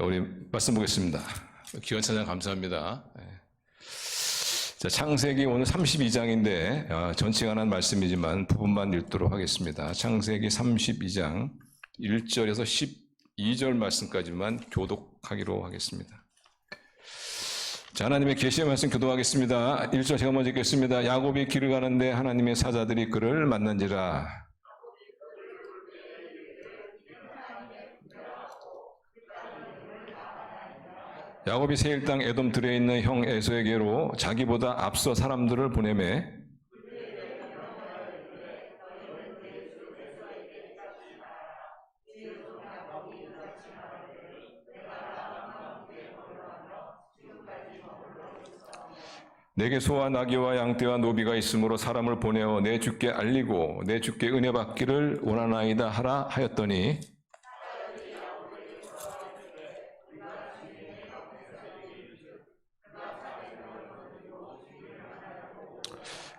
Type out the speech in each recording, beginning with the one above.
우리 말씀 보겠습니다. 귀한 찬양 감사합니다. 자, 창세기 오늘 32장인데 전체가 한 말씀이지만 부분만 읽도록 하겠습니다. 창세기 32장 1절에서 12절 말씀까지만 교독하기로 하겠습니다. 자, 하나님의 계시의 말씀 교독하겠습니다. 1절 제가 먼저 읽겠습니다. 야곱이 길을 가는데 하나님의 사자들이 그를 만난지라. 야곱이 세일 땅 에돔 들에 있는 형 에서에게로 자기보다 앞서 사람들을 보내매 내게 소와 나귀와 양떼와 노비가 있으므로 사람을 보내어 내 주께 알리고 내 주께 은혜 받기를 원하나이다 하라 하였더니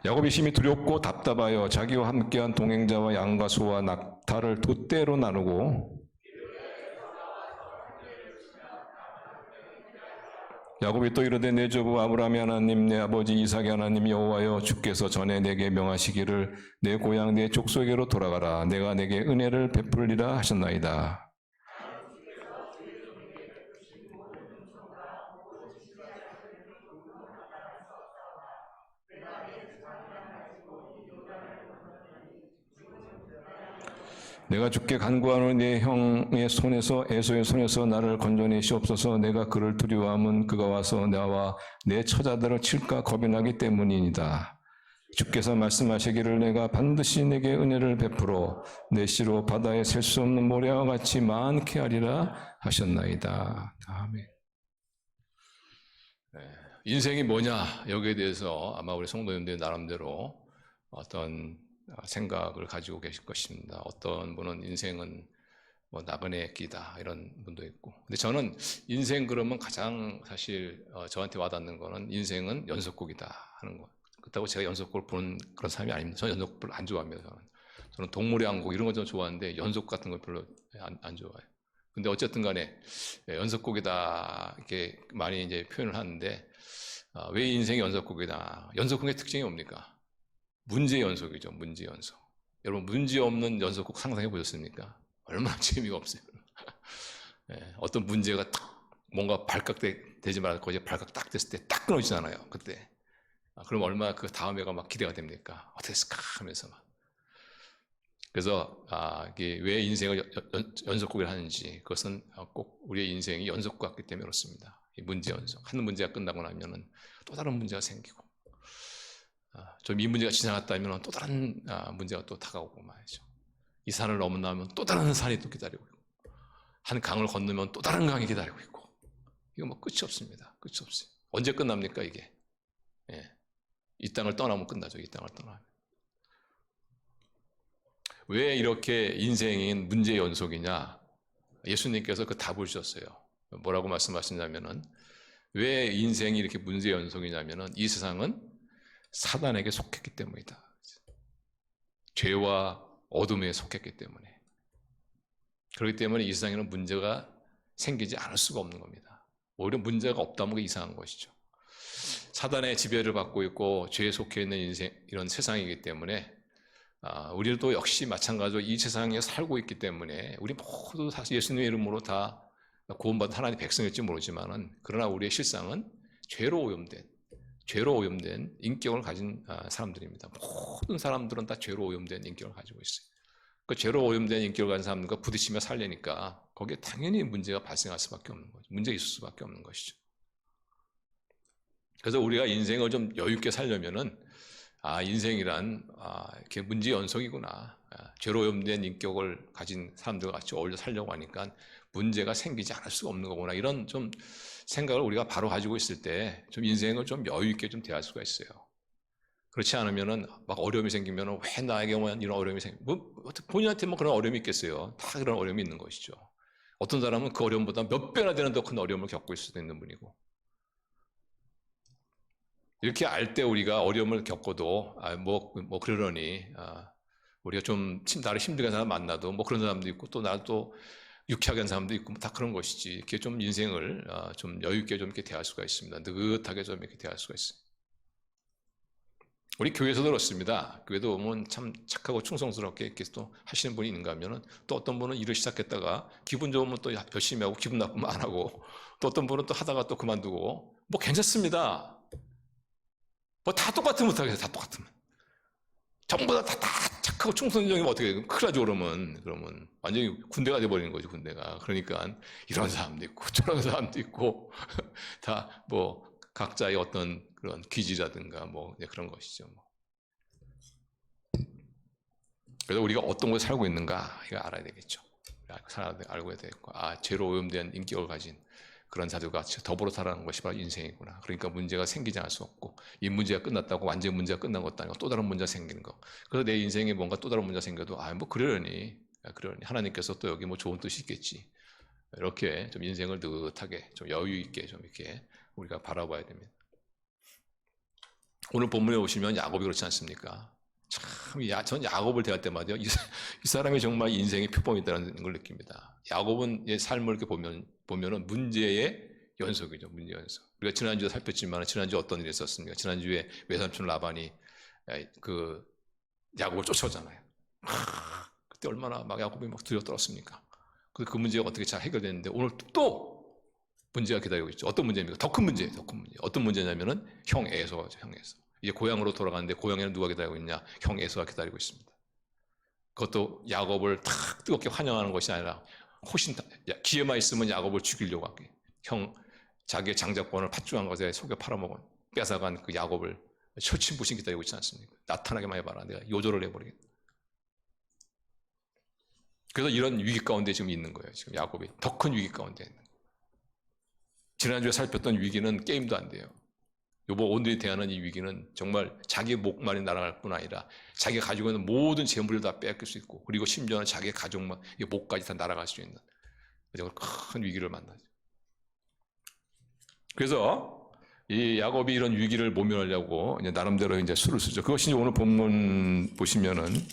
야곱이 심히 두렵고 답답하여 자기와 함께한 동행자와 양과 소와 낙타를 두 떼로 나누고 야곱이 또 이르되 내 조부 아브라함의 하나님 내 아버지 이삭의 하나님 여호와여 주께서 전에 내게 명하시기를 내 고향 내 족속에게로 돌아가라 내가 내게 은혜를 베풀리라 하셨나이다. 내가 주께 간구하노니 내 형의 손에서 에서의 손에서 나를 건져내시옵소서. 내가 그를 두려워함은 그가 와서 나와 내 처자들을 칠까 겁이 나기 때문이니이다. 주께서 말씀하시기를 내가 반드시 내게 은혜를 베풀어 내 씨로 바다에 셀 수 없는 모래와 같이 많게 하리라 하셨나이다. 아멘. 인생이 뭐냐 여기에 대해서 아마 우리 성도님들 나름대로 어떤 생각을 가지고 계실 것입니다. 어떤 분은 인생은 뭐 나그네 끼다 이런 분도 있고, 근데 저는 인생 그러면 가장 사실 저한테 와닿는 거는 인생은 연속곡이다 하는 거. 그렇다고 제가 연속곡을 보는 그런 사람이 아닙니다. 저는 연속곡을 안 좋아합니다. 저는 동물의 왕국 이런 거 좀 좋아하는데 연속 같은 거 별로 안 좋아해요. 근데 어쨌든 간에 연속곡이다 이렇게 많이 이제 표현을 하는데 왜 인생이 연속곡이다? 연속곡의 특징이 뭡니까? 문제 연속이죠. 문제 연속. 여러분 문제 없는 연속곡 상상해 보셨습니까? 얼마나 재미가 없어요. 네, 어떤 문제가 딱 뭔가 발각되지 말고 거기에 발각 딱 됐을 때 딱 끊어지잖아요. 그때. 그럼 얼마나 그 다음에가 막 기대가 됩니까? 어떻게 했을까 하면서 막. 그래서 이게 왜 인생을 연속곡을 하는지 그것은 꼭 우리의 인생이 연속곡 같기 때문에 그렇습니다. 이 문제 연속. 한 문제가 끝나고 나면은 또 다른 문제가 생기고. 좀 이 문제가 지나갔다면 또 다른 문제가 또 다가오고 말이죠. 이 산을 넘어나면 또 다른 산이 또 기다리고 있고 한 강을 건너면 또 다른 강이 기다리고 있고 이거 뭐 끝이 없습니다. 끝이 없어요. 언제 끝납니까 이게? 예. 이 땅을 떠나면 끝나죠. 이 땅을 떠나면. 왜 이렇게 인생인 문제 연속이냐? 예수님께서 그 답을 주셨어요. 뭐라고 말씀하시냐면은 왜 인생이 이렇게 문제 연속이냐면은 이 세상은 사단에게 속했기 때문이다. 죄와 어둠에 속했기 때문에. 그렇기 때문에 이 세상에는 문제가 생기지 않을 수가 없는 겁니다. 오히려 문제가 없다는 게 이상한 것이죠. 사단의 지배를 받고 있고 죄에 속해 있는 인생, 이런 세상이기 때문에 우리도 역시 마찬가지로 이 세상에 살고 있기 때문에 우리 모두 사실 예수님의 이름으로 다 구원받은 하나님의 백성일지 모르지만은 그러나 우리의 실상은 죄로 오염된 인격을 가진 사람들입니다. 모든 사람들은 다 죄로 오염된 인격을 가지고 있어요. 그 죄로 오염된 인격을 가진 사람들과 부딪히며 살려니까 거기에 당연히 문제가 발생할 수밖에 없는 거죠. 문제가 있을 수밖에 없는 것이죠. 그래서 우리가 인생을 좀 여유 있게 살려면은 인생이란 이렇게 문제 연속이구나. 죄로 오염된 인격을 가진 사람들과 같이 어울려 살려고 하니까 문제가 생기지 않을 수가 없는 거구나. 이런 좀 생각을 우리가 바로 가지고 있을 때 좀 인생을 좀 여유 있게 좀 대할 수가 있어요. 그렇지 않으면은 막 어려움이 생기면은 왜 나에게만 이런 어려움이 본인한테 뭐 그런 어려움이 있겠어요. 다 그런 어려움이 있는 것이죠. 어떤 사람은 그 어려움보다 몇 배나 되는 더 큰 어려움을 겪고 있을 수도 있는 분이고. 이렇게 알 때 우리가 어려움을 겪어도 뭐 그러니 우리가 좀 나를 힘들게 하는 사람 만나도 뭐 그런 사람도 있고 또 나도 유쾌하게 하는 사람도 있고 다 그런 것이지. 이렇게 좀 인생을 좀 여유 있게 좀 이렇게 대할 수가 있습니다. 느긋하게 좀 이렇게 대할 수가 있어요. 우리 교회에서도 그렇습니다. 교회도 오면 참 착하고 충성스럽게 이렇게 또 하시는 분이 있는가 하면은 또 어떤 분은 일을 시작했다가 기분 좋으면 또 열심히 하고 기분 나쁘면 안 하고 또 어떤 분은 또 하다가 또 그만두고 뭐 괜찮습니다. 뭐 다 똑같으면 못하겠어요. 다 똑같으면. 전부 다 착하고 충성적이면 어떻게 해요? 큰일 나죠, 그러면. 완전히 군대가 돼버리는 거죠, 군대가. 그러니까 이런 사람도 있고 저런 사람도 있고 다 뭐 각자의 어떤 그런 기지라든가 뭐 그런 것이죠. 뭐. 그래서 우리가 어떤 곳에 살고 있는가 이거 알아야 되겠죠. 알고 해야 되겠고, 죄로 오염된 인격을 가진 그런 자들과 더불어 살아가는 것이 바로 인생이구나. 그러니까 문제가 생기지 않을 수 없고, 이 문제가 끝났다고 완전히 문제가 끝난 것도 아니고 또 다른 문제가 생기는 거. 그래서 내 인생에 뭔가 또 다른 문제가 생겨도 뭐 그러려니 하나님께서 또 여기 뭐 좋은 뜻이 있겠지. 이렇게 좀 인생을 느긋하게 좀 여유 있게 좀 이렇게 우리가 바라봐야 됩니다. 오늘 본문에 오시면 야곱이 그렇지 않습니까? 전 야곱을 대할 때마다 이 사람이 정말 인생의 표범이다라는 걸 느낍니다. 야곱은 삶을 이렇게 보면은 문제의 연속이죠. 문제 연속. 우리가 지난주에 살폈지만 지난주에 어떤 일이 있었습니까? 지난주에 외삼촌 라반이 그 야곱을 쫓아오잖아요. 그때 얼마나 막 야곱이 막 두려웠습니까? 그 문제가 어떻게 잘 해결됐는데 오늘 또 문제가 기다리고 있죠. 어떤 문제입니까? 더 큰 문제, 더 큰 문제. 어떤 문제냐면은 형 에서죠, 형 에서. 이제 고향으로 돌아가는데 고향에는 누가 기다리고 있냐? 형 에서가 기다리고 있습니다. 그것도 야곱을 탁 뜨겁게 환영하는 것이 아니라 훨씬 기회만 있으면 야곱을 죽이려고 하고 자기의 장자권을 팥죽한 것에 속여 팔아먹은 뺏어간 그 야곱을 철친부신 기다리고 있지 않습니까? 나타나게만 해봐라. 내가 요절을 해버리겠다. 그래서 이런 위기 가운데 지금 있는 거예요. 지금 야곱이 더 큰 위기 가운데 있는 거예요. 지난주에 살폈던 위기는 게임도 안 돼요. 오늘이 대하는 이 위기는 정말 자기 목만이 날아갈 뿐 아니라 자기가 가지고 있는 모든 재물을 다 뺏길 수 있고, 그리고 심지어는 자기의 가족만, 목까지 다 날아갈 수 있는 큰 위기를 만나죠. 그래서 이 야곱이 이런 위기를 모면하려고 이제 나름대로 이제 수를 쓰죠. 그것이 오늘 본문 보시면은,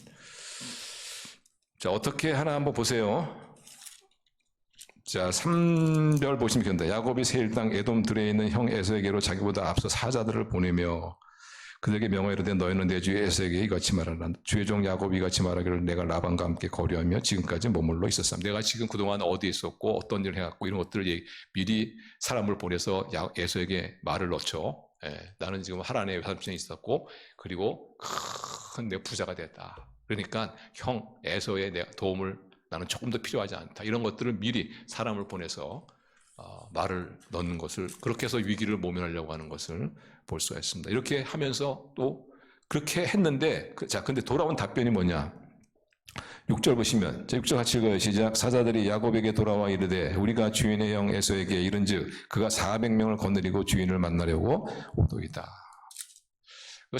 자, 어떻게 하나 한번 보세요. 자, 3절 보시면 된다. 야곱이 세일 땅 에돔 들에 있는 형 에서에게로 자기보다 앞서 사자들을 보내며 그들에게 명하여 이르되 너희는 내 주 에서에게 이같이 말하라. 주의 종 야곱이 이같이 말하기를 내가 라반과 함께 거류하며 지금까지 머물러 있었음. 내가 지금 그동안 어디에 있었고 어떤 일을 해갖고 이런 것들을 미리 사람을 보내서 에서에게 말을 넣죠. 나는 지금 하란에 삼촌이 있었고 그리고 큰 내 부자가 됐다. 그러니까 형 에서의 내 도움을 나는 조금 더 필요하지 않다. 이런 것들을 미리 사람을 보내서 말을 넣는 것을, 그렇게 해서 위기를 모면하려고 하는 것을 볼 수가 있습니다. 이렇게 하면서 또 그렇게 했는데, 자, 근데 돌아온 답변이 뭐냐? 6절 보시면, 6절 같이 읽어요. 시작. 사자들이 야곱에게 돌아와 이르되 우리가 주인의 형 에서에게 이른즉 그가 400명을 거느리고 주인을 만나려고 오도이다.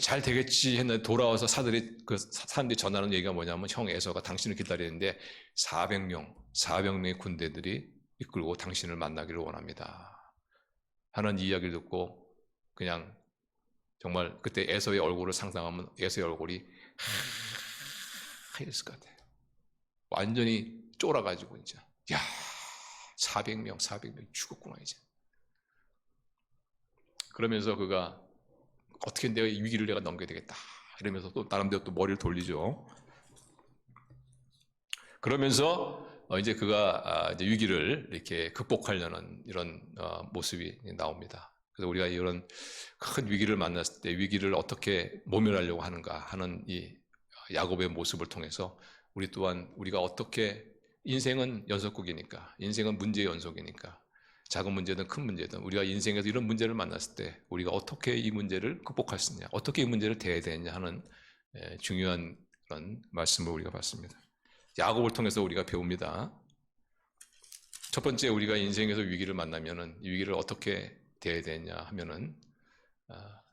잘 되겠지 했는데 돌아와서 사람들이 전하는 얘기가 뭐냐면 형 에서가 당신을 기다리는데 400명의 군대들이 이끌고 당신을 만나기를 원합니다 하는 이야기를 듣고 그냥 정말 그때 에서의 얼굴을 상상하면 에서의 얼굴이 하였을 것 같아요. 완전히 쫄아가지고 이제 400명 죽었구나 이제. 그러면서 그가 어떻게 내가 이 위기를 내가 넘겨야 되겠다 이러면서 또 나름대로 또 머리를 돌리죠. 그러면서 이제 그가 이제 위기를 이렇게 극복하려는 이런 모습이 나옵니다. 그래서 우리가 이런 큰 위기를 만났을 때 위기를 어떻게 모면하려고 하는가 하는 이 야곱의 모습을 통해서 우리 또한 우리가 어떻게, 인생은 연속극이니까, 인생은 문제의 연속이니까 작은 문제든 큰 문제든 우리가 인생에서 이런 문제를 만났을 때 우리가 어떻게 이 문제를 극복할 수 있냐, 어떻게 이 문제를 대해야 되느냐 하는 중요한 그런 말씀을 우리가 봤습니다. 야곱을 통해서 우리가 배웁니다. 첫 번째, 우리가 인생에서 위기를 만나면은 이 위기를 어떻게 대해야 되느냐 하면은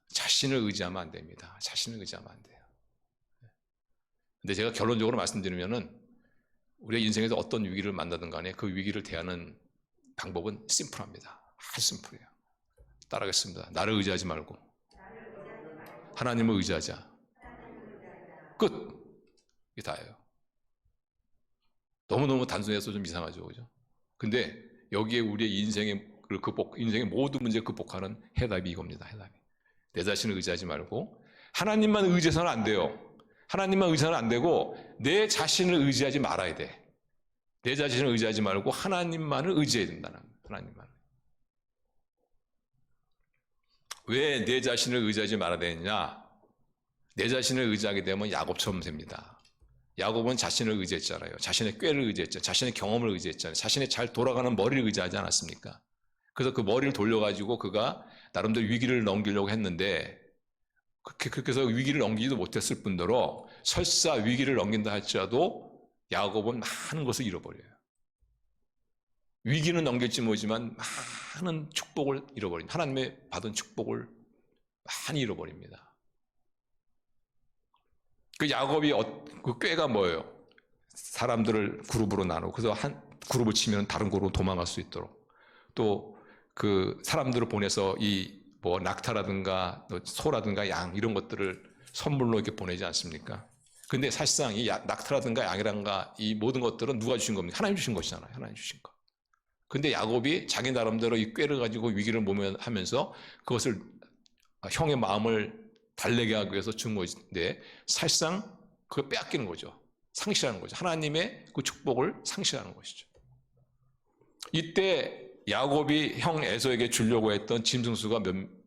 자신을 의지하면 안 됩니다. 자신을 의지하면 안 돼요. 근데 제가 결론적으로 말씀드리면은 우리가 인생에서 어떤 위기를 만나든 간에 그 위기를 대하는 방법은 심플합니다. 아주 심플해요. 따라하겠습니다. 나를 의지하지 말고 하나님을 의지하자. 끝. 이게 다예요. 너무너무 단순해서 좀 이상하죠, 그죠? 근데 여기에 우리의 인생의 모든 문제를 극복하는 해답이 이겁니다. 해답이. 내 자신을 의지하지 말고 하나님만 의지해서는 안 돼요. 하나님만 의지해서는 안 되고 내 자신을 의지하지 말아야 돼. 내 자신을 의지하지 말고 하나님만을 의지해야 된다는 거예요. 하나님만. 왜 내 자신을 의지하지 말아야 되느냐? 내 자신을 의지하게 되면 야곱처럼 됩니다. 야곱은 자신을 의지했잖아요. 자신의 꾀를 의지했잖아요. 자신의 경험을 의지했잖아요. 자신의 잘 돌아가는 머리를 의지하지 않았습니까? 그래서 그 머리를 돌려가지고 그가 나름대로 위기를 넘기려고 했는데 그렇게 해서 위기를 넘기지도 못했을 뿐더러 설사 위기를 넘긴다 할지라도 야곱은 많은 것을 잃어버려요. 위기는 넘길지 모르지만 많은 축복을 잃어버립니다. 하나님의 받은 축복을 많이 잃어버립니다. 그 야곱이 그 꾀가 뭐예요? 사람들을 그룹으로 나누고 그래서 한 그룹을 치면 다른 그룹으로 도망갈 수 있도록 또 그 사람들을 보내서 뭐 낙타라든가 소라든가 양 이런 것들을 선물로 이렇게 보내지 않습니까? 근데 사실상 이 낙타라든가 양이라든가 이 모든 것들은 누가 주신 겁니까? 하나님 주신 것이잖아요. 하나님 주신 것. 근데 야곱이 자기 나름대로 이 꾀를 가지고 위기를 모면하면서 그것을 형의 마음을 달래게 하기 위해서 준 것인데 사실상 그걸 빼앗기는 거죠. 상실하는 거죠. 하나님의 그 축복을 상실하는 것이죠. 이때 야곱이 형 에서에게 주려고 했던 짐승수가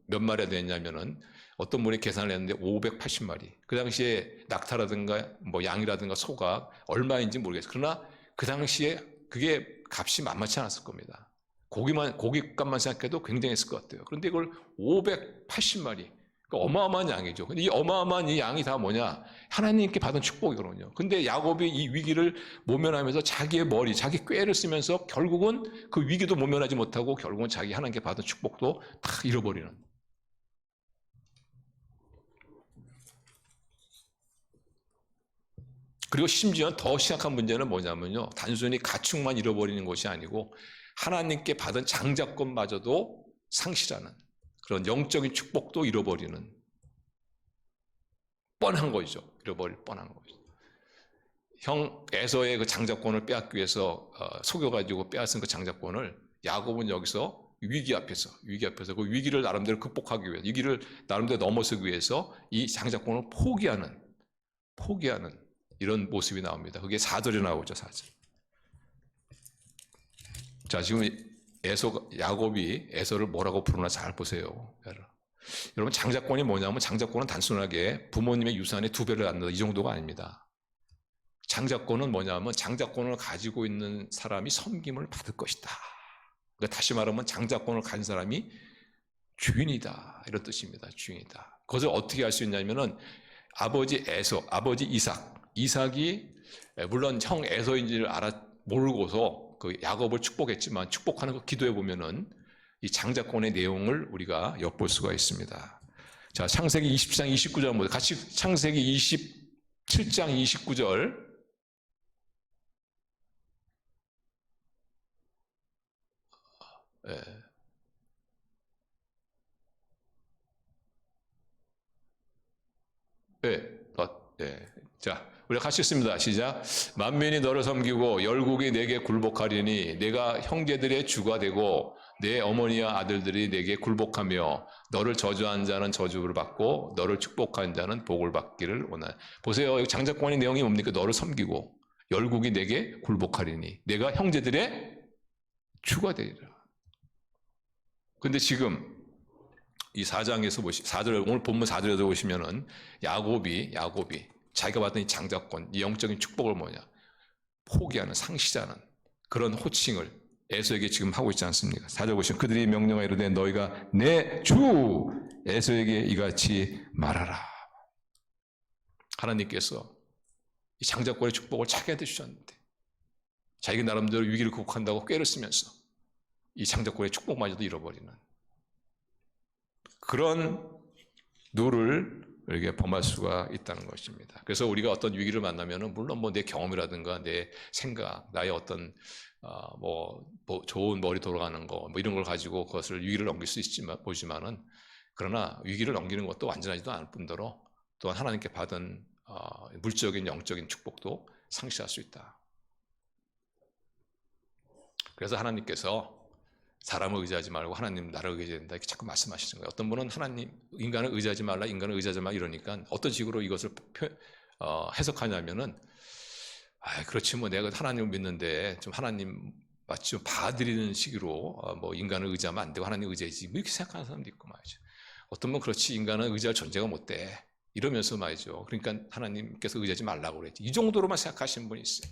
몇 마리가 되냐면은 어떤 분이 계산을 했는데 580마리. 그 당시에 낙타라든가 뭐 양이라든가 소가 얼마인지 모르겠어요. 그러나 그 당시에 그게 값이 만만치 않았을 겁니다. 고깃값만 생각해도 굉장했을 것 같아요. 그런데 이걸 580마리. 그러니까 어마어마한 양이죠. 근데 이 어마어마한 이 양이 다 뭐냐? 하나님께 받은 축복이거든요. 근데 야곱이 이 위기를 모면하면서 자기의 머리, 자기 꾀를 쓰면서 결국은 그 위기도 모면하지 못하고 결국은 자기 하나님께 받은 축복도 다 잃어버리는. 그리고 심지어 더 심각한 문제는 뭐냐면요. 단순히 가축만 잃어버리는 것이 아니고 하나님께 받은 장자권마저도 상실하는 그런 영적인 축복도 잃어버리는 뻔한 거죠. 잃어버릴 뻔한 거죠. 형 에서의 그 장자권을 빼앗기 위해서 속여가지고 빼앗은 그 장자권을 야곱은 여기서 위기 앞에서 그 위기를 나름대로 극복하기 위해서 위기를 나름대로 넘어서기 위해서 이 장자권을 포기하는 이런 모습이 나옵니다. 그게 4절에 나오죠. 4절. 자, 지금 야곱이 에서를 뭐라고 부르나 잘 보세요. 여러분 장자권이 뭐냐면 장자권은 단순하게 부모님의 유산의 2배를 낳는다 이 정도가 아닙니다. 장자권은 뭐냐면 장자권을 가지고 있는 사람이 섬김을 받을 것이다. 그러니까 다시 말하면 장자권을 가진 사람이 주인이다 이런 뜻입니다. 주인이다. 그것을 어떻게 할 수 있냐면은 아버지 에서, 아버지 이삭이 물론 형 에서인지를 모르고서 그 야곱을 축복했지만 축복하는 거 기도해 보면은 이 장자권의 내용을 우리가 엿볼 수가 있습니다. 자, 창세기 20장 29절 보세요. 같이 창세기 27장 29절. 예. 예. 자, 우리 같이 읽습니다. 시작. 만민이 너를 섬기고 열국이 내게 굴복하리니 내가 형제들의 주가 되고 내 어머니와 아들들이 내게 굴복하며 너를 저주한 자는 저주를 받고 너를 축복한 자는 복을 받기를 원하니. 보세요. 장자권의 내용이 뭡니까? 너를 섬기고 열국이 내게 굴복하리니 내가 형제들의 주가 되리라. 근데 지금 이 4장에서 4절, 오늘 본문 4절에서 보시면은 야곱이 자기가 받은 이 장자권, 이 영적인 축복을 포기하는, 상실하는 그런 호칭을 에서에게 지금 하고 있지 않습니까? 4절 보시면 그들이 명령하여 이르되 너희가 내 주 에서에게 이같이 말하라. 하나님께서 이 장자권의 축복을 자기한테 주셨는데 자기 나름대로 위기를 극복한다고 꾀를 쓰면서 이 장자권의 축복마저도 잃어버리는 그런 노를 우리가 범할 수가 있다는 것입니다. 그래서 우리가 어떤 위기를 만나면은 물론 뭐 내 경험이라든가 내 생각, 나의 어떤 좋은 머리 돌아가는 거 뭐 이런 걸 가지고 그것을 위기를 넘길 수 보지만은 그러나 위기를 넘기는 것도 완전하지도 않을 뿐더러 또한 하나님께 받은 물적인 영적인 축복도 상실할 수 있다. 그래서 하나님께서 사람을 의지하지 말고 하나님 나를 의지해야 된다 이렇게 자꾸 말씀하시는 거예요. 어떤 분은 하나님 인간을 의지하지 말라, 인간을 의지하지 말라 이러니까 어떤 식으로 이것을 해석하냐면은 그렇지 뭐 내가 하나님을 믿는데 좀 하나님 마치 좀 봐드리는 식으로 뭐 인간을 의지하면 안 되고 하나님 의지해야지 뭐 이렇게 생각하는 사람도 있고 말이죠. 어떤 분은 그렇지 인간은 의지할 존재가 못 돼 이러면서 말이죠. 그러니까 하나님께서 의지하지 말라고 그랬지. 이 정도로만 생각하시는 분이 있어요.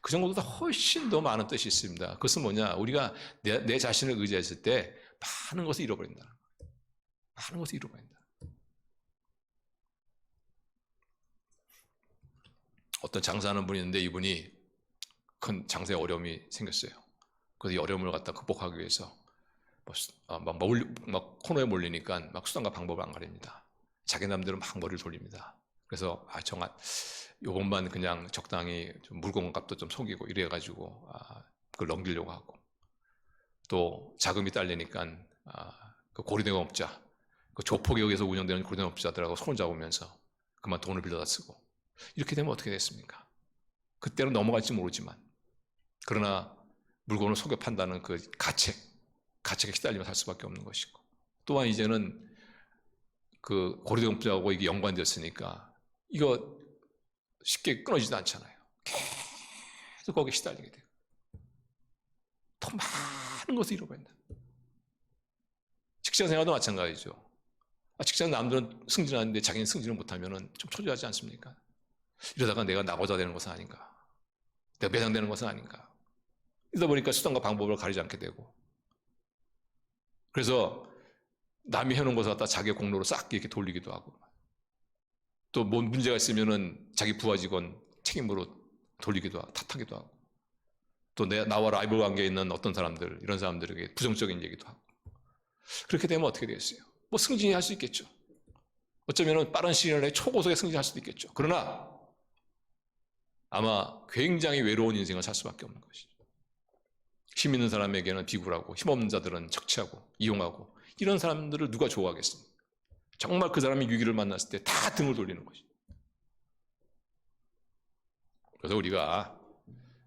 그 정도보다 훨씬 더 많은 뜻이 있습니다. 그것은 뭐냐? 우리가 내 자신을 의지했을 때 많은 것을 잃어버린다. 많은 것을 잃어버린다. 어떤 장사하는 분이 있는데 이분이 큰 장사에 어려움이 생겼어요. 그래서 이 어려움을 갖다 극복하기 위해서 막 코너에 몰리니까 막 수단과 방법을 안 가립니다. 자기 남대로 막 머리를 돌립니다. 그래서 요것만 그냥 적당히 좀 물건값도 좀 속이고 이래가지고 그걸 넘기려고 하고 또 자금이 딸리니까 그 고리대공업자 그 조폭에 서 운영되는 고리대공업자들하고 손을 잡으면서 그만 돈을 빌려다 쓰고 이렇게 되면 어떻게 됐습니까? 그때는 넘어갈지 모르지만 그러나 물건을 속여 판다는 그 가책에 시달리며 살 수밖에 없는 것이고 또한 이제는 그 고리대공업자하고 이게 연관되었으니까 이거 쉽게 끊어지지도 않잖아요. 계속 거기에 시달리게 돼요. 더 많은 것을 잃어버린다. 직장생활도 마찬가지죠. 직장 남들은 승진하는데 자기는 승진을 못하면 좀 초조하지 않습니까? 이러다가 내가 나고자 되는 것은 아닌가, 내가 매장되는 것은 아닌가. 이러다 보니까 수단과 방법을 가리지 않게 되고 그래서 남이 해놓은 것을 갖다 자기의 공로로 싹 이렇게 돌리기도 하고 또 뭐 문제가 있으면은 자기 부하 직원 책임으로 돌리기도 하고 탓하기도 하고 또 나와 라이벌 관계에 있는 어떤 사람들 이런 사람들에게 부정적인 얘기도 하고 그렇게 되면 어떻게 되겠어요? 뭐 승진이 할 수 있겠죠. 어쩌면 빠른 시일 내에 초고속에 승진할 수도 있겠죠. 그러나 아마 굉장히 외로운 인생을 살 수밖에 없는 것이죠. 힘 있는 사람에게는 비굴하고 힘없는 자들은 착취하고 이용하고 이런 사람들을 누가 좋아하겠습니까? 정말 그 사람이 위기를 만났을 때 다 등을 돌리는 것이죠. 그래서 우리가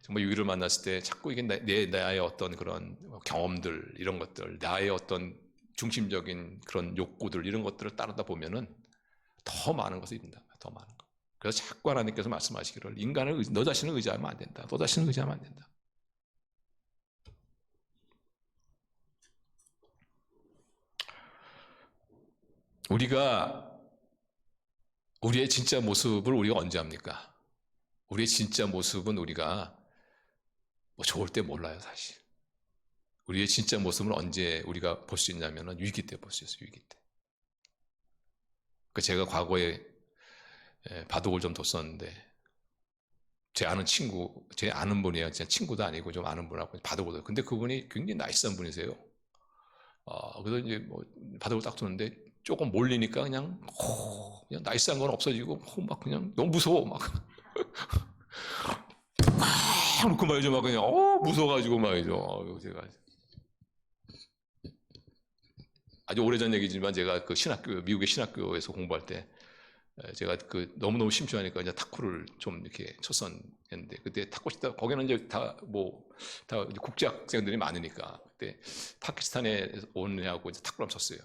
정말 위기를 만났을 때 자꾸 이게 나의 어떤 그런 경험들 이런 것들 나의 어떤 중심적인 그런 욕구들 이런 것들을 따르다 보면은 더 많은 것을 잃는다. 더 많은 것. 그래서 자꾸 하나님께서 말씀하시기를 너 자신을 의지하면 안 된다. 너 자신을 의지하면 안 된다. 우리가 우리의 진짜 모습을 우리가 언제 합니까? 우리의 진짜 모습은 우리가 뭐 좋을 때 몰라요, 사실. 우리의 진짜 모습을 언제 우리가 볼 수 있냐면 위기 때 볼 수 있어요, 위기 때. 제가 과거에 바둑을 좀 뒀었는데 제 아는 분이에요. 제 친구도 아니고 좀 아는 분하고 바둑을 뒀어요. 근데 그분이 굉장히 나이스한 분이세요. 그래서 이제 뭐 바둑을 딱 두는데 조금 몰리니까 그냥 나이스한 건 없어지고 막 그냥 너무 무서워 막 놓고 말이죠 막 그냥 무서워가지고 말이죠. 제가 아주 오래전 얘기지만 제가 그 미국의 신학교에서 공부할 때 제가 그 너무너무 심취하니까 이제 탁구를 좀 이렇게 쳤었는데 그때 탁구 치다 거기는 이제 다 국제 학생들이 많으니까 그때 파키스탄에 온 애하고 이제 탁구를 쳤어요.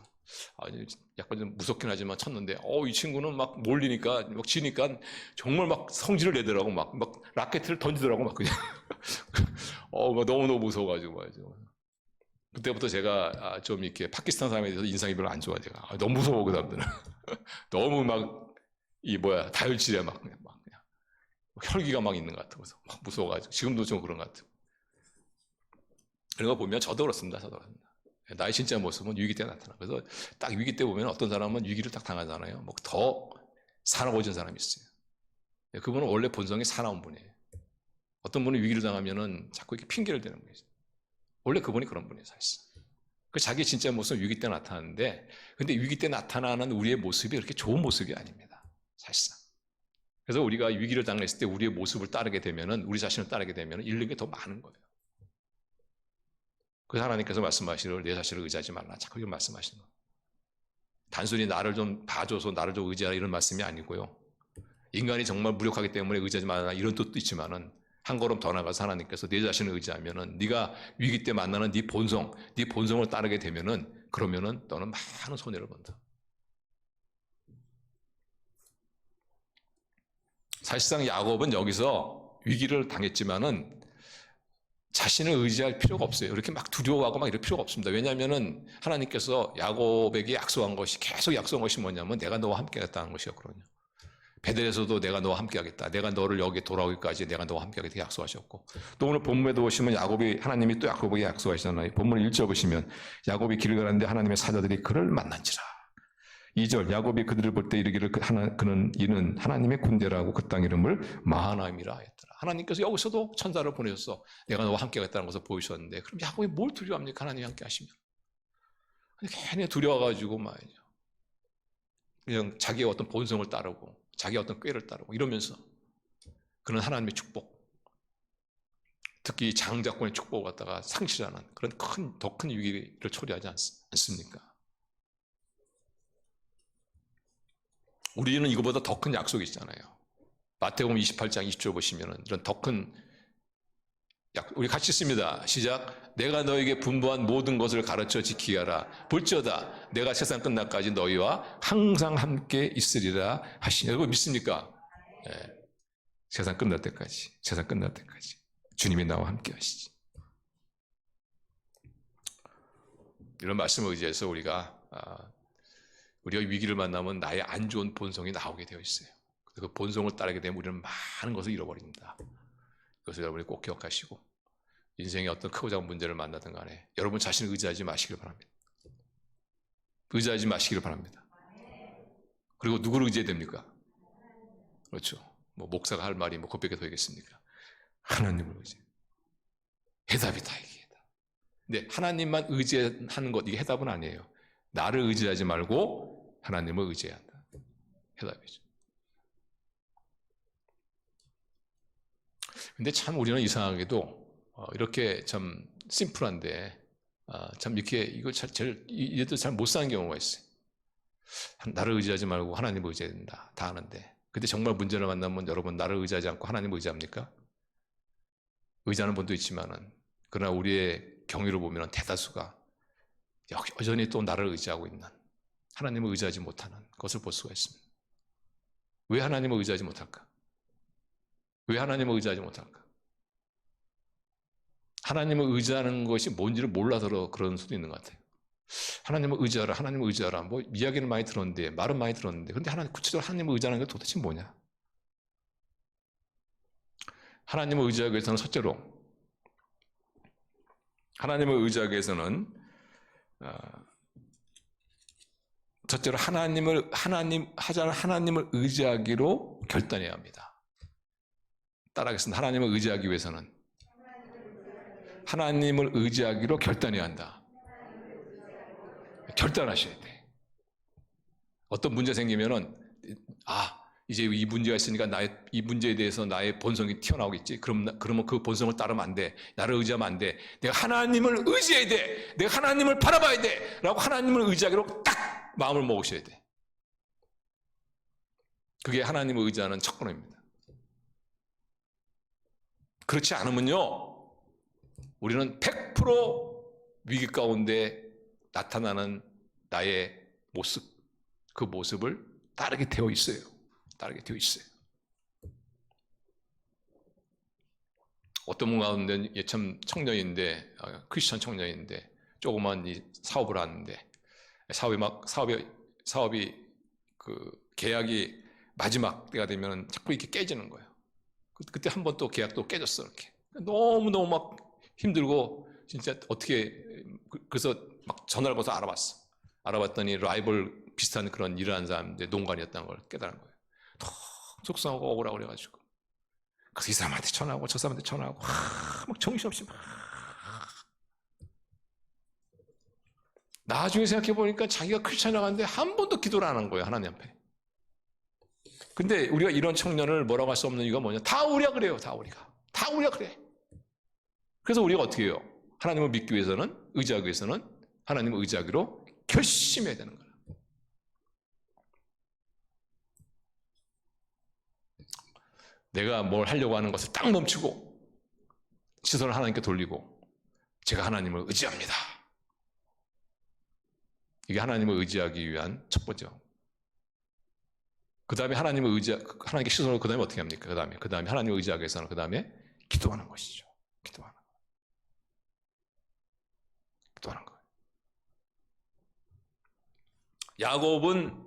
약간 좀 무섭긴 하지만 쳤는데 이 친구는 막 몰리니까 막 지니까 정말 막 성질을 내더라고 막 라켓을 던지더라고 막 그냥 막 너무너무 무서워가지고 말이죠. 그때부터 제가 좀 이렇게 파키스탄 사람에 대해서 인상이 별로 안 좋아 제가 너무 무서워 그 사람들은 너무 막 다혈질에 막 그냥 혈기가 막 있는 것 같아. 그래서 막 무서워가지고 지금도 좀 그런 것 같아요. 그런 거 보면 저도 그렇습니다. 나의 진짜 모습은 위기 때 나타나. 그래서 딱 위기 때 보면 어떤 사람은 위기를 딱 당하잖아요. 뭐 더 사나워진 사람이 있어요. 그분은 원래 본성이 사나운 분이에요. 어떤 분이 위기를 당하면은 자꾸 이렇게 핑계를 대는 거예요. 원래 그분이 그런 분이에요, 사실상. 자기 진짜 모습은 위기 때 나타나는데, 근데 위기 때 나타나는 우리의 모습이 그렇게 좋은 모습이 아닙니다, 사실상. 그래서 우리가 위기를 당했을 때 우리의 모습을 따르게 되면은, 우리 자신을 따르게 되면은 잃는 게 더 많은 거예요. 그래서 하나님께서 말씀하시기를 내 자신을 의지하지 말라. 자꾸 이런 말씀하시는 거예요. 단순히 나를 좀 봐줘서 나를 좀 의지하라 이런 말씀이 아니고요. 인간이 정말 무력하기 때문에 의지하지 말라 이런 뜻도 있지만은 한 걸음 더 나가서 하나님께서 내 자신을 의지하면은 네가 위기 때 만나는 네 본성을 따르게 되면은 그러면은 너는 많은 손해를 본다. 사실상 야곱은 여기서 위기를 당했지만은 자신을 의지할 필요가 없어요. 이렇게 막 두려워하고 막 이럴 필요가 없습니다. 왜냐하면은 하나님께서 야곱에게 약속한 것이 계속 약속한 것이 뭐냐면 내가 너와 함께 하겠다는 것이었거든요. 베델에서도 내가 너와 함께 하겠다. 내가 너를 여기 돌아오기까지 내가 너와 함께 하겠다 약속하셨고, 또 오늘 본문에도 보시면 하나님이 또 야곱에게 약속하시잖아요. 본문 1절 보시면 야곱이 길을 가는데 하나님의 사자들이 그를 만난지라. 2절 야곱이 그들을 볼 때 이르기를 이는 하나님의 군대라고 그 땅 이름을 마하나임이라 했더라. 하나님께서 여기서도 천사를 보내셔서 내가 너와 함께 하겠다는 것을 보이셨는데, 그럼 야곱이 뭘 두려워합니까? 하나님이 함께 하시면. 괜히 두려워가지고 말이죠. 그냥 자기의 어떤 본성을 따르고 자기의 어떤 꾀를 따르고 이러면서 그런 하나님의 축복, 특히 장자권의 축복을 갖다가 상실하는 그런 더 큰 위기를 초래하지 않습니까? 우리는 이거보다 더 큰 약속이 있잖아요. 마태복음 28장 20절 보시면 이런 더 큰 약속, 우리 같이 읽습니다. 시작. 내가 너에게 분부한 모든 것을 가르쳐 지키게 하라. 볼지어다 내가 세상 끝날까지 너희와 항상 함께 있으리라 하시니. 여러분 믿습니까? 네. 세상 끝날 때까지 주님이 나와 함께 하시지. 이런 말씀을 의지해서 우리가 위기를 만나면 나의 안 좋은 본성이 나오게 되어 있어요. 그 본성을 따르게 되면 우리는 많은 것을 잃어버립니다. 그것을 여러분이 꼭 기억하시고, 인생의 어떤 크고 작은 문제를 만나든 간에 여러분 자신을 의지하지 마시길 바랍니다. 의지하지 마시기를 바랍니다. 그리고 누구를 의지해야 됩니까? 그렇죠. 뭐 목사가 할 말이 뭐 곱게 되겠습니까? 하나님을 의지해. 해답이다, 이게 해답. 근데 하나님만 의지하는 것, 이게 해답은 아니에요. 나를 의지하지 말고 하나님을 의지해야 한다. 해답이죠. 근데 참 우리는 이상하게도 이렇게 참 심플한데 참 이렇게 이걸 이래도 잘 못 사는 경우가 있어요. 나를 의지하지 말고 하나님을 의지해야 된다. 다 아는데. 근데 정말 문제를 만나면 여러분 나를 의지하지 않고 하나님을 의지합니까? 의지하는 분도 있지만은, 그러나 우리의 경위를 보면 대다수가 여전히 또 나를 의지하고 있는, 하나님을 의지하지 못하는 것을 볼 수가 있습니다. 왜 하나님을 의지하지 못할까? 왜 하나님을 의지하지 못할까? 하나님을 의지하는 것이 뭔지를 몰라서 그런 수도 있는 것 같아요. 하나님을 의지하라. 뭐 이야기는 많이 들었는데, 말은 많이 들었는데, 근데 구체적으로 하나님을 의지하는 게 도대체 뭐냐? 하나님을 의지하기 위해서는 첫째로, 하나님을 의지하기 위해서는 첫째로 하나님을 의지하기로 결단해야 합니다. 따라하겠습니다. 하나님을 의지하기 위해서는 하나님을 의지하기로 결단해야 한다. 결단하셔야 돼. 어떤 문제 생기면은 이제 이 문제가 있으니까 이 문제에 대해서 나의 본성이 튀어나오겠지. 그러면 그 본성을 따르면 안 돼. 나를 의지하면 안 돼. 내가 하나님을 의지해야 돼. 내가 하나님을 바라봐야 돼. 라고 하나님을 의지하기로 딱 마음을 먹으셔야 돼. 그게 하나님을 의지하는 첫 번째입니다. 그렇지 않으면요, 우리는 100% 위기 가운데 나타나는 나의 모습, 그 모습을 따르게 되어 있어요. 어떤 분 가운데 참 청년인데, 크리스천 청년인데 조그만 이 사업을 하는데 사업이 그 계약이 마지막 때가 되면 자꾸 이렇게 깨지는 거예요. 그때 한 번 또 계약도 깨졌어. 이렇게 너무 막 힘들고 진짜 어떻게, 그래서 막 전화를 걸어서 알아봤더니 라이벌 비슷한 그런 일을 하는 사람인데 농간이었다는 걸 깨달은 거예요. 너무 속상하고 억울하고 그래가지고 그래서 이 사람한테 전화하고 저 사람한테 전화하고 막 정신없이 막. 나중에 생각해보니까 자기가 크리스찬이 나갔는데 한 번도 기도를 안 한 거예요, 하나님 앞에. 근데 우리가 이런 청년을 뭐라고 할 수 없는 이유가 뭐냐? 다 우리가 그래요. 다 우리가 그래. 그래서 우리가 어떻게 해요? 하나님을 믿기 위해서는, 의지하기 위해서는 하나님을 의지하기로 결심해야 되는 거예요. 내가 뭘 하려고 하는 것을 딱 멈추고 시선을 하나님께 돌리고 제가 하나님을 의지합니다. 이게 하나님을 의지하기 위한 첫 번째. 그 다음에 하나님께 시선을 그 다음에 어떻게 합니까? 그 다음에 하나님을 의지하기 위해서는 그 다음에 기도하는 것이죠. 기도하는 거예요. 야곱은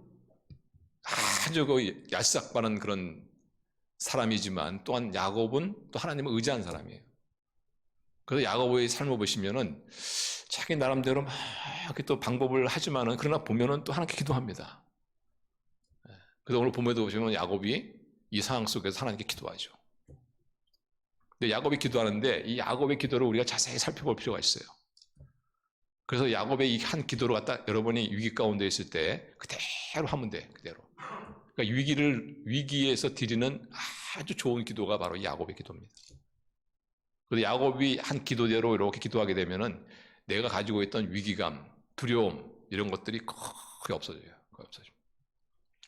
아주 얄싹바는 그런 사람이지만 또한 야곱은 또 하나님을 의지한 사람이에요. 그래서 야곱의 삶을 보시면은 자기 나름대로 막 이렇게 또 방법을 하지만은 그러나 보면은 또 하나님께 기도합니다. 그래서 오늘 본문에도 보시면 야곱이 이 상황 속에서 하나님께 기도하죠. 근데 야곱이 기도하는데 이 야곱의 기도를 우리가 자세히 살펴볼 필요가 있어요. 그래서 야곱의 이 한 기도를 갖다 여러분이 위기 가운데 있을 때 그대로 하면 돼. 그대로. 그러니까 위기에서 드리는 아주 좋은 기도가 바로 야곱의 기도입니다. 그래서 야곱이 한 기도대로 이렇게 기도하게 되면은 내가 가지고 있던 위기감, 두려움 이런 것들이 거의 없어져요.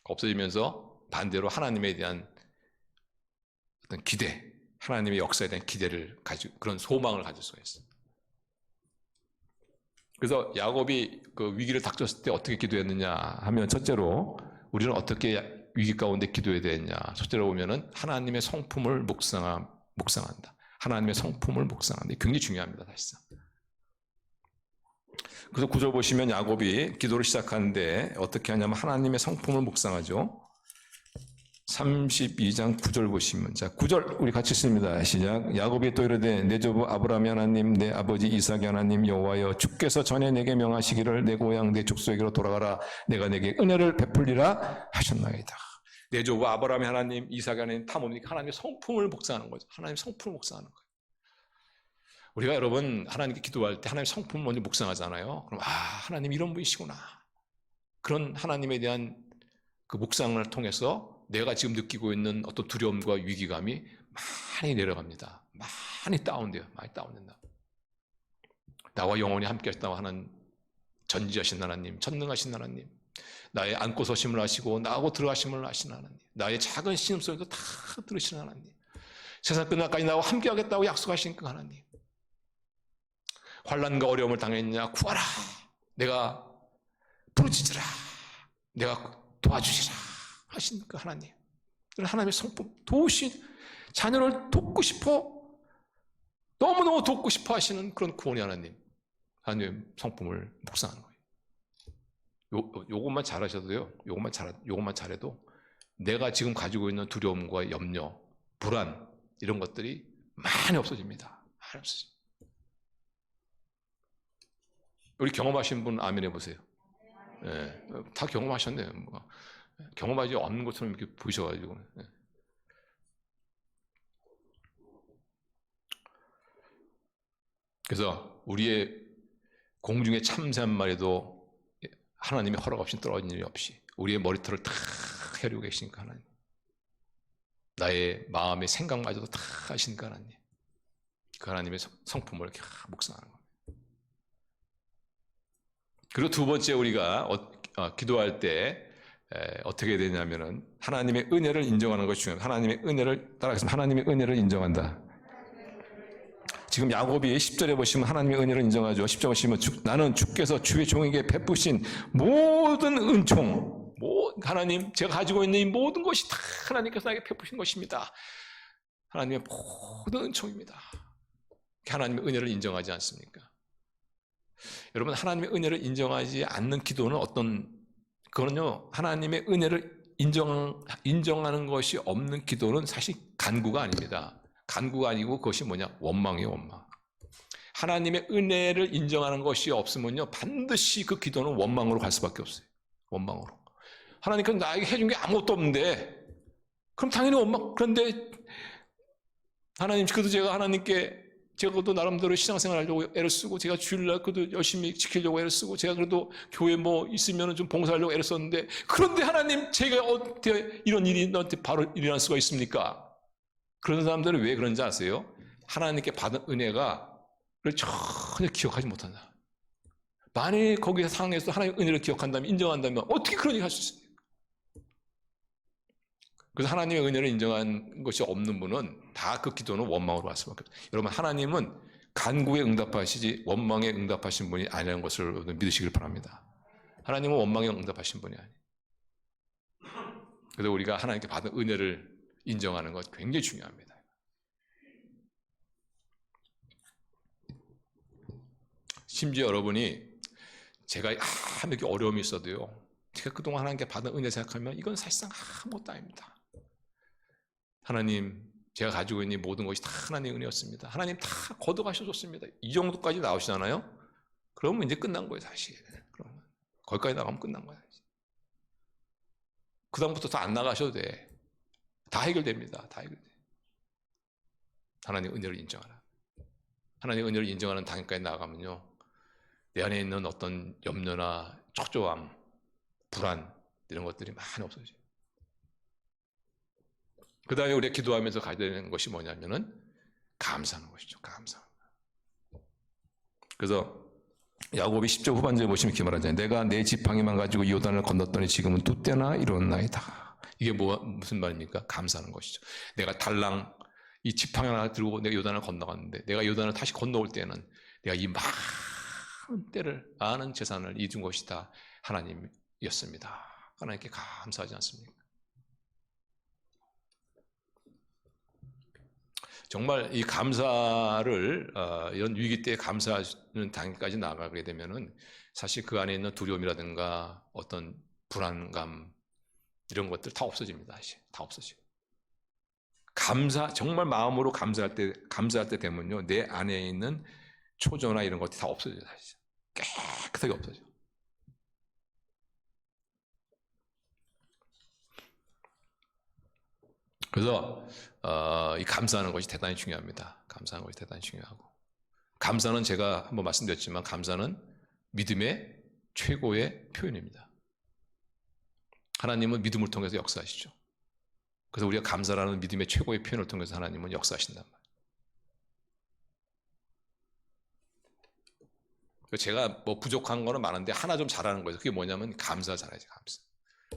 없어지면서 반대로 하나님에 대한 어떤 기대, 하나님의 역사에 대한 기대를 가지고 그런 소망을 가질 수가 있어요. 그래서 야곱이 그 위기를 닥쳤을 때 어떻게 기도했느냐 하면 첫째로 우리는 어떻게 위기 가운데 기도해야 되느냐. 첫째로 보면은 하나님의 성품을 묵상한다. 하나님의 성품을 묵상한다. 굉장히 중요합니다. 사실상. 그래서 9절 보시면 야곱이 기도를 시작하는데 어떻게 하냐면 하나님의 성품을 묵상하죠. 32장 9절 보시면, 자 9절 우리 같이 씁니다. 시작. 야곱이 또 이르되 내 조부 아브라함의 하나님 내 아버지 이삭의 하나님 여호와여 주께서 전에 내게 명하시기를 내 고향 내 족속에게로 돌아가라 내가 내게 은혜를 베풀리라 하셨나이다. 내 조부 아브라함의 하나님 이삭의 하나님 다 뭡니까? 하나님의 성품을 묵상하는 거죠. 하나님의 성품을 묵상하는 거예요. 우리가 여러분 하나님께 기도할 때 하나님의 성품을 먼저 묵상하잖아요. 그럼 하나님 이런 분이시구나. 그런 하나님에 대한 그 묵상을 통해서 내가 지금 느끼고 있는 어떤 두려움과 위기감이 많이 내려갑니다. 많이 다운돼요. 많이 다운된다. 나와 영원히 함께 하시다고 하는 전지하신 하나님, 전능하신 하나님, 나의 앉고 서심을 하시고 나하고 들어가심을 하시는 하나님, 나의 작은 신음소리도 다 들으시는 하나님, 세상 끝날까지 나와 함께 하겠다고 약속하신 그 하나님, 환난과 어려움을 당했냐 구하라, 내가 부르짖으라, 내가 도와주시라 하신 그 하나님, 하나님의 성품, 도우신 자녀를 돕고 싶어, 너무너무 돕고 싶어 하시는 그런 구원의 하나님, 하나님의 성품을 묵상하는 거예요. 요것만 잘하셔도요, 요것만 잘해도 내가 지금 가지고 있는 두려움과 염려, 불안 이런 것들이 많이 없어집니다. 많이 없어집니다. 우리 경험하신 분 아멘 해보세요. 네, 다 경험하셨네요. 경험하지 않는 것처럼 이렇게 보이셔가지고. 네. 그래서 우리의 공중에 참새 한 마리도 하나님의 허락 없이 떨어진 일이 없이 우리의 머리털을 다 헤리고 계시니까 하나님, 나의 마음의 생각마저도 다 하시니까 하나님, 그 하나님의 성품을 이렇게 묵상하는 겁니다. 그리고 두 번째 우리가 기도할 때 어떻게 되냐면은 하나님의 은혜를 인정하는 것이 중요합니다. 하나님의 은혜를 따라가겠습니다. 하나님의 은혜를 인정한다. 지금 야곱이 10절에 보시면 하나님의 은혜를 인정하죠. 10절 보시면 나는 주께서 주의 종에게 베푸신 모든 은총, 하나님 제가 가지고 있는 이 모든 것이 다 하나님께서 나에게 베푸신 것입니다. 하나님의 모든 은총입니다. 하나님의 은혜를 인정하지 않습니까? 여러분, 하나님의 은혜를 인정하지 않는 기도는 그거는요, 하나님의 은혜를 인정하는 것이 없는 기도는 사실 간구가 아닙니다. 간구가 아니고 그것이 뭐냐? 원망이에요, 원망. 하나님의 은혜를 인정하는 것이 없으면요, 반드시 그 기도는 원망으로 갈 수밖에 없어요. 원망으로. 하나님께서 나에게 해준 게 아무것도 없는데, 그럼 당연히 원망. 그런데 하나님, 그래도 제가 하나님께 제가 그래도 나름대로 신앙생활 하려고 애를 쓰고, 제가 주일날 그래도 열심히 지키려고 애를 쓰고, 제가 그래도 교회 있으면 좀 봉사하려고 애를 썼는데, 그런데 하나님, 제가 어떻게 이런 일이 너한테 바로 일어날 수가 있습니까? 그런 사람들은 왜 그런지 아세요? 하나님께 받은 은혜를 전혀 기억하지 못한다. 만일 거기서 상황에서 하나님의 은혜를 기억한다면, 인정한다면 어떻게 그런 얘기 할 수 있습니까? 그래서 하나님의 은혜를 인정한 것이 없는 분은 다 그 기도는 원망으로 갈 수밖에 없어요. 여러분, 하나님은 간구에 응답하시지 원망에 응답하신 분이 아니라는 것을 믿으시길 바랍니다. 하나님은 원망에 응답하신 분이 아니에요. 그래서 우리가 하나님께 받은 은혜를 인정하는 것 굉장히 중요합니다. 심지어 여러분이 제가 이렇게 어려움이 있어도요, 제가 그동안 하나님께 받은 은혜 생각하면 이건 사실상 아무것도 아닙니다. 하나님, 제가 가지고 있는 모든 것이 다 하나님의 은혜였습니다. 하나님 다 걷어가셔줬습니다. 이 정도까지 나오시잖아요? 그러면 이제 끝난 거예요, 사실. 그러면 거기까지 나가면 끝난 거예요. 그 다음부터 다 안 나가셔도 돼. 다 해결됩니다. 다 해결돼. 하나님의 은혜를 인정하라. 하나님의 은혜를 인정하는 단계까지 나가면요, 내 안에 있는 어떤 염려나 초조함, 불안 이런 것들이 많이 없어져요. 그 다음에 우리가 기도하면서 가야 되는 것이 뭐냐면은 감사하는 것이죠. 감사. 그래서 야곱이 10절 후반절에 보시면 이렇게 말하잖아요. 내가 내 지팡이만 가지고 요단을 건넜더니 지금은 두 때나 이루었나이다. 이게 무슨 말입니까? 감사하는 것이죠. 내가 달랑 이 지팡이 하나 들고 내가 요단을 건너갔는데, 내가 요단을 다시 건너올 때는 내가 이 많은 때를, 많은 재산을 잊은 것이 다 하나님이었습니다. 하나님께 감사하지 않습니까? 정말 이 감사를, 이런 위기 때 감사하는 단계까지 나가게 되면은 사실 그 안에 있는 두려움이라든가 어떤 불안감 이런 것들 다 없어집니다. 사실 다 없어져요. 정말 마음으로 감사할 때 되면요, 내 안에 있는 초조나 이런 것들이 다 없어져요. 사실 깨끗하게 없어져. 그래서 이 감사하는 것이 대단히 중요합니다. 감사하는 것이 대단히 중요하고, 감사는 제가 한번 말씀드렸지만 감사는 믿음의 최고의 표현입니다. 하나님은 믿음을 통해서 역사하시죠. 그래서 우리가 감사라는 믿음의 최고의 표현을 통해서 하나님은 역사하신단 말이에요. 제가 뭐 부족한 거는 많은데 하나 좀 잘하는 거예요. 그게 뭐냐면 감사 잘하지. 감사.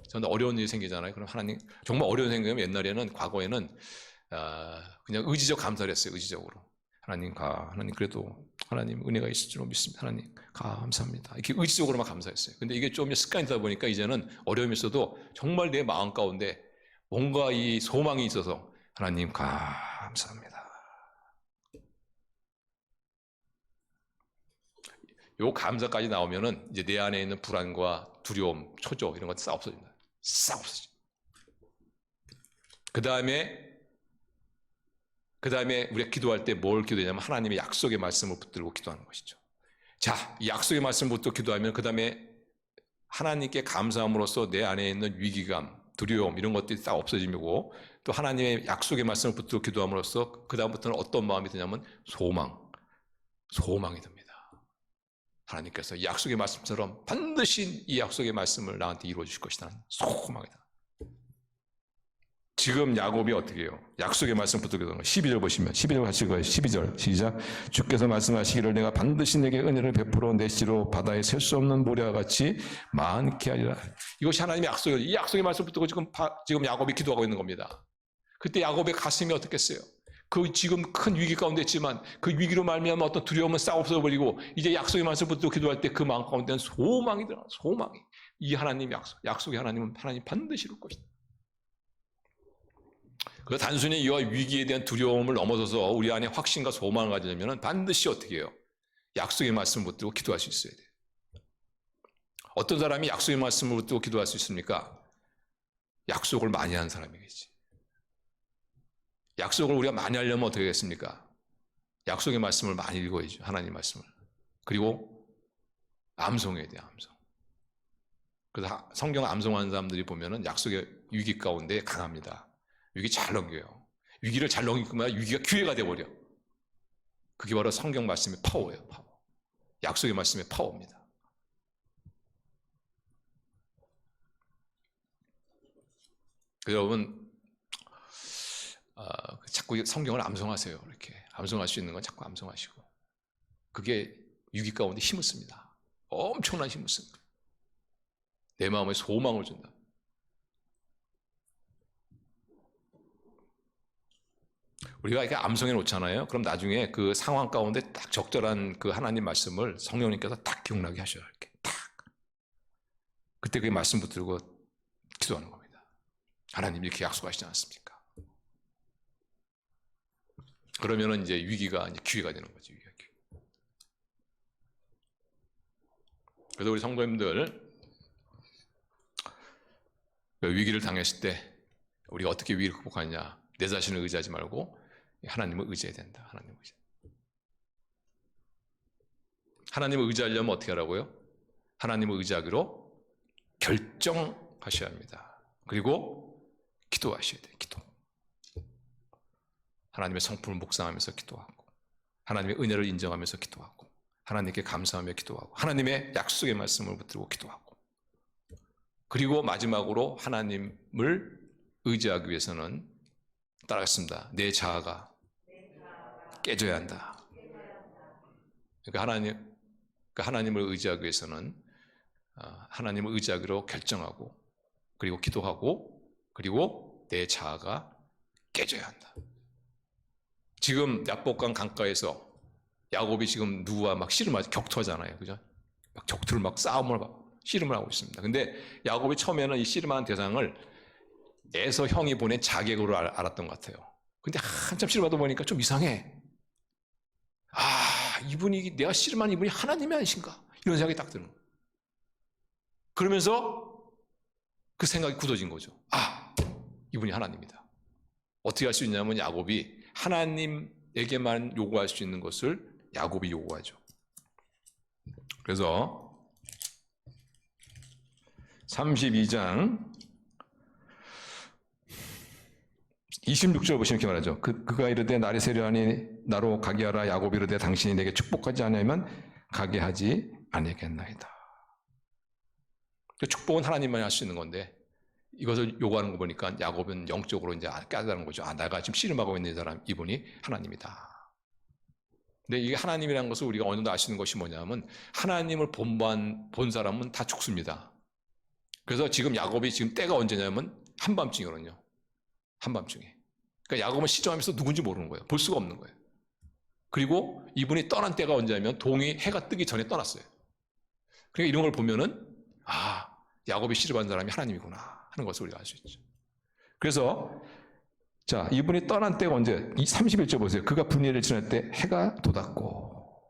저는 어려운 일이 생기잖아요. 그럼 하나님, 정말 어려운 일이 생기면 옛날에는, 과거에는 그냥 의지적 감사를 했어요. 의지적으로. 하나님 그래도 하나님 은혜가 있을 줄 믿습니다. 하나님 감사합니다. 이렇게 의지적으로만 감사했어요. 근데 이게 좀 습관이 되다 보니까 이제는 어려움이 있어도 정말 내 마음 가운데 뭔가 이 소망이 있어서 하나님 감사합니다. 요 감사까지 나오면은 이제 내 안에 있는 불안과 두려움, 초조 이런 것들 싹 없어집니다. 싹 없어져. 그 다음에 우리가 기도할 때 뭘 기도하냐면 하나님의 약속의 말씀을 붙들고 기도하는 것이죠. 자, 이 약속의 말씀을 붙들고 기도하면 그 다음에 하나님께 감사함으로써 내 안에 있는 위기감, 두려움 이런 것들이 싹 없어지고, 또 하나님의 약속의 말씀을 붙들고 기도함으로써 그 다음부터는 어떤 마음이 드냐면 소망이 듭니다. 하나님께서 이 약속의 말씀처럼 반드시 이 약속의 말씀을 나한테 이루어 주실 것이라는 소망이다. 지금 야곱이 어떻게 해요? 약속의 말씀 붙들게 되는 거예요. 12절 보시면, 12절 하실 거예요. 12절 시작. 주께서 말씀하시기를 내가 반드시 내게 은혜를 베풀어 내 씨로 바다에 셀 수 없는 모래와 같이 많게 하리라. 이것이 하나님의 약속이에요. 이 약속의 말씀 붙들고 지금 야곱이 기도하고 있는 겁니다. 그때 야곱의 가슴이 어떻겠어요? 그 지금 큰 위기 가운데 있지만 그 위기로 말미암아 어떤 두려움은 싹 없어버리고 이제 약속의 말씀 붙들고 기도할 때 그 마음 가운데는 소망이 들어요. 소망이. 이 하나님의 약속의 하나님은 하나님 반드시 이룰 것이다. 그 단순히 이 위기에 대한 두려움을 넘어서서 우리 안에 확신과 소망을 가지려면 반드시 어떻게 해요? 약속의 말씀을 붙들고 기도할 수 있어야 돼요. 어떤 사람이 약속의 말씀을 붙들고 기도할 수 있습니까? 약속을 많이 하는 사람이겠지. 약속을 우리가 많이 하려면 어떻게 하겠습니까? 약속의 말씀을 많이 읽어야죠. 하나님 말씀을. 그리고 암송해야 돼요. 암송. 그래서 성경 암송하는 사람들이 보면은 약속의 위기 가운데 강합니다. 위기 잘 넘겨요. 위기를 잘 넘기면 위기가 기회가 돼버려. 그게 바로 성경 말씀의 파워예요. 파워. 약속의 말씀의 파워입니다. 여러분 자꾸 성경을 암송하세요. 이렇게 암송할 수 있는 건 자꾸 암송하시고, 그게 위기 가운데 힘을 씁니다. 엄청난 힘을 씁니다. 내 마음에 소망을 준다. 우리가 이렇게 암송해 놓잖아요. 그럼 나중에 그 상황 가운데 딱 적절한 그 하나님 말씀을 성령님께서 딱 기억나게 하셔요. 이렇게 딱. 그때 그 말씀 붙들고 기도하는 겁니다. 하나님 이렇게 약속하시지 않습니까? 그러면은 이제 위기가 이제 기회가 되는 거죠. 위기가 기회. 그래서 우리 성도님들 위기를 당했을 때 우리가 어떻게 위기를 극복하느냐? 내 자신을 의지하지 말고 하나님을 의지해야 된다. 하나님을 의지. 하나님을 의지하려면 어떻게 하라고요? 하나님을 의지하기로 결정하셔야 합니다. 그리고 기도하셔야 돼요. 기도. 하나님의 성품을 묵상하면서 기도하고, 하나님의 은혜를 인정하면서 기도하고, 하나님께 감사하며 기도하고, 하나님의 약속의 말씀을 붙들고 기도하고, 그리고 마지막으로 하나님을 의지하기 위해서는 따라갔습니다. 내 자아가 깨져야 한다. 그러니까 하나님을 의지하기 위해서는 하나님을 의지하기로 결정하고, 그리고 기도하고, 그리고 내 자아가 깨져야 한다. 지금 야복강 강가에서 야곱이 지금 누구와 막 씨름하지, 격투하잖아요. 그죠? 막 격투를 막 싸움을 씨름을 하고 있습니다. 근데 야곱이 처음에는 이 씨름하는 대상을 에서 형이 보낸 자객으로 알았던 것 같아요. 근데 한참 씨름하다 보니까 좀 이상해. 이분이, 내가 씨름한 이분이 하나님이 아니신가? 이런 생각이 딱 드는 거예요. 그러면서 그 생각이 굳어진 거죠. 이분이 하나님이다. 어떻게 할 수 있냐면 야곱이 하나님에게만 요구할 수 있는 것을 야곱이 요구하죠. 그래서 32장 26절 보시면 이렇게 말하죠. 그가 이르되 날이 세려하니 나로 가게 하라. 야곱이 이르되 당신이 내게 축복하지 않으면 가게 하지 아니겠나이다. 축복은 하나님만이 할 수 있는 건데 이것을 요구하는 거 보니까 야곱은 영적으로 이제 깨달은 거죠. 내가 지금 씨름하고 있는 사람, 이분이 하나님이다. 근데 이게 하나님이라는 것을 우리가 어느 정도 아시는 것이 뭐냐면 하나님을 본 사람은 다 죽습니다. 그래서 지금 야곱이 지금 때가 언제냐면 한밤중이거든요. 한밤중에. 그러니까 야곱은 시점하면서 누군지 모르는 거예요. 볼 수가 없는 거예요. 그리고 이분이 떠난 때가 언제냐면 동이 해가 뜨기 전에 떠났어요. 그러니까 이런 걸 보면은 야곱이 씨름한 사람이 하나님이구나 하는 것을 우리가 알 수 있죠. 그래서 자, 이분이 떠난 때가 언제? 이 31절 보세요. 그가 분이를 지날 때 해가 돋았고,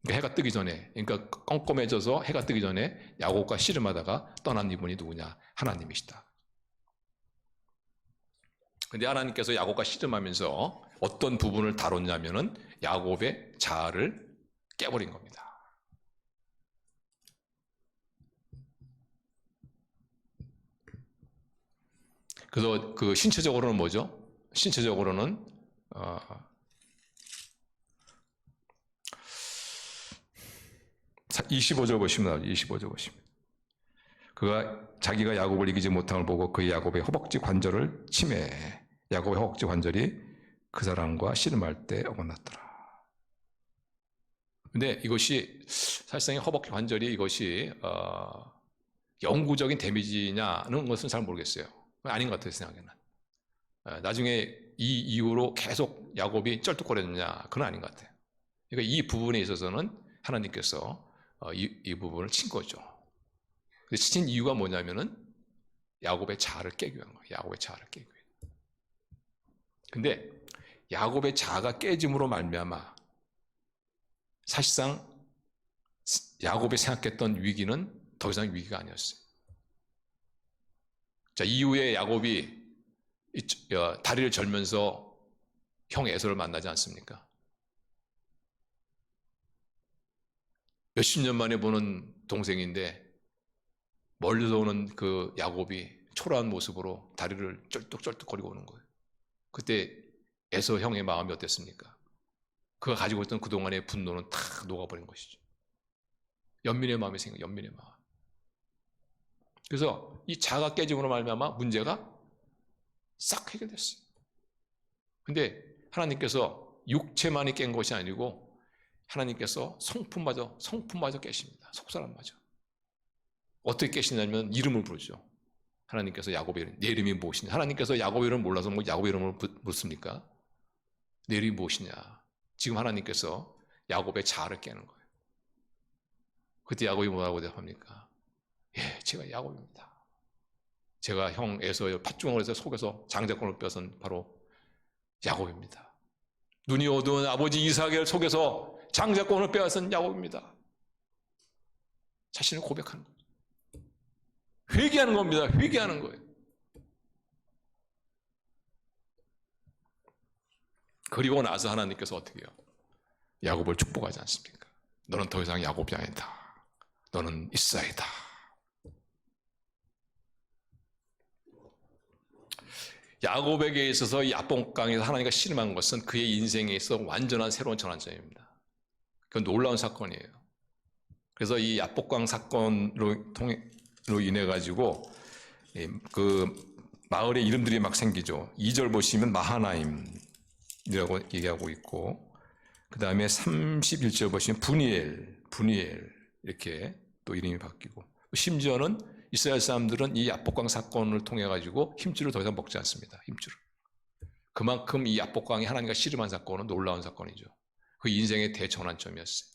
그러니까 해가 뜨기 전에, 그러니까 껌껌해져서 해가 뜨기 전에 야곱과 씨름하다가 떠난 이분이 누구냐? 하나님이시다. 근데 하나님께서 야곱과 씨름하면서 어떤 부분을 다뤘냐면은 야곱의 자아를 깨버린 겁니다. 그래서 그 신체적으로는 뭐죠? 신체적으로는 25절 보시면 25절 보시면 그가 자기가 야곱을 이기지 못함을 보고 그의 야곱의 허벅지 관절을 침해해. 야곱의 허벅지 관절이 그 사람과 씨름할 때 어긋났더라. 근데 이것이 사실상 허벅지 관절이 이것이 영구적인 데미지냐는 것은 잘 모르겠어요. 아닌 것 같아요, 생각에는. 나중에 이 이후로 계속 야곱이 쩔뚝거렸느냐, 그건 아닌 것 같아요. 그러니까 이 부분에 있어서는 하나님께서 이 부분을 친 거죠. 근데 친 이유가 뭐냐면은 야곱의 자아를 깨기 위한 거예요. 야곱의 자아를 깨기 위해. 근데 야곱의 자아가 깨짐으로 말미암아 사실상 야곱이 생각했던 위기는 더 이상 위기가 아니었어요. 자, 이후에 야곱이 다리를 절면서 형 에서를 만나지 않습니까? 몇십 년 만에 보는 동생인데 멀리서 오는 그 야곱이 초라한 모습으로 다리를 쩔뚝쩔뚝거리고 오는 거예요. 그때 에서 형의 마음이 어땠습니까? 그가 가지고 있던 그동안의 분노는 다 녹아버린 것이죠. 연민의 마음이 생겨, 연민의 마음. 그래서 이 자아가 깨짐으로 말미암아 문제가 싹 해결됐어요. 근데 하나님께서 육체만이 깬 것이 아니고 하나님께서 성품마저 깨십니다. 속사람마저. 어떻게 깨시냐면 이름을 부르죠. 하나님께서 야곱의 이름, 내 이름이 무엇이냐? 하나님께서 야곱의 이름을 몰라서 뭐 야곱의 이름을 묻습니까? 내 이름이 무엇이냐? 지금 하나님께서 야곱의 자아를 깨는 거예요. 그때 야곱이 뭐라고 대답합니까? 예, 제가 야곱입니다. 제가 형 에서의 팥주먹을 해서 속에서 장자권을 뺏은 바로 야곱입니다. 눈이 어두운 아버지 이삭을 속에서 장자권을 빼앗은 야곱입니다. 자신을 고백하는 거예요. 회개하는 겁니다. 회개하는 거예요. 그리고 나서 하나님께서 어떻게 해요? 야곱을 축복하지 않습니까? 너는 더 이상 야곱이 아니다. 너는 이스라엘이다. 야곱에게 있어서 이 야복강에서 하나님과 씨름한 것은 그의 인생에 있어 완전한 새로운 전환점입니다. 그건 놀라운 사건이에요. 그래서 이 야복강 사건으로 인해 가지고 그 마을의 이름들이 막 생기죠. 2절 보시면 마하나임이라고 얘기하고 있고, 그 다음에 31절 보시면 분이엘 이렇게 또 이름이 바뀌고, 심지어는 이스라엘 사람들은 이 야복강 사건을 통해 가지고 힘줄을 더 이상 먹지 않습니다. 힘줄을. 그만큼 이 야복강이 하나님과 씨름한 사건은 놀라운 사건이죠. 그 인생의 대전환점이었어요.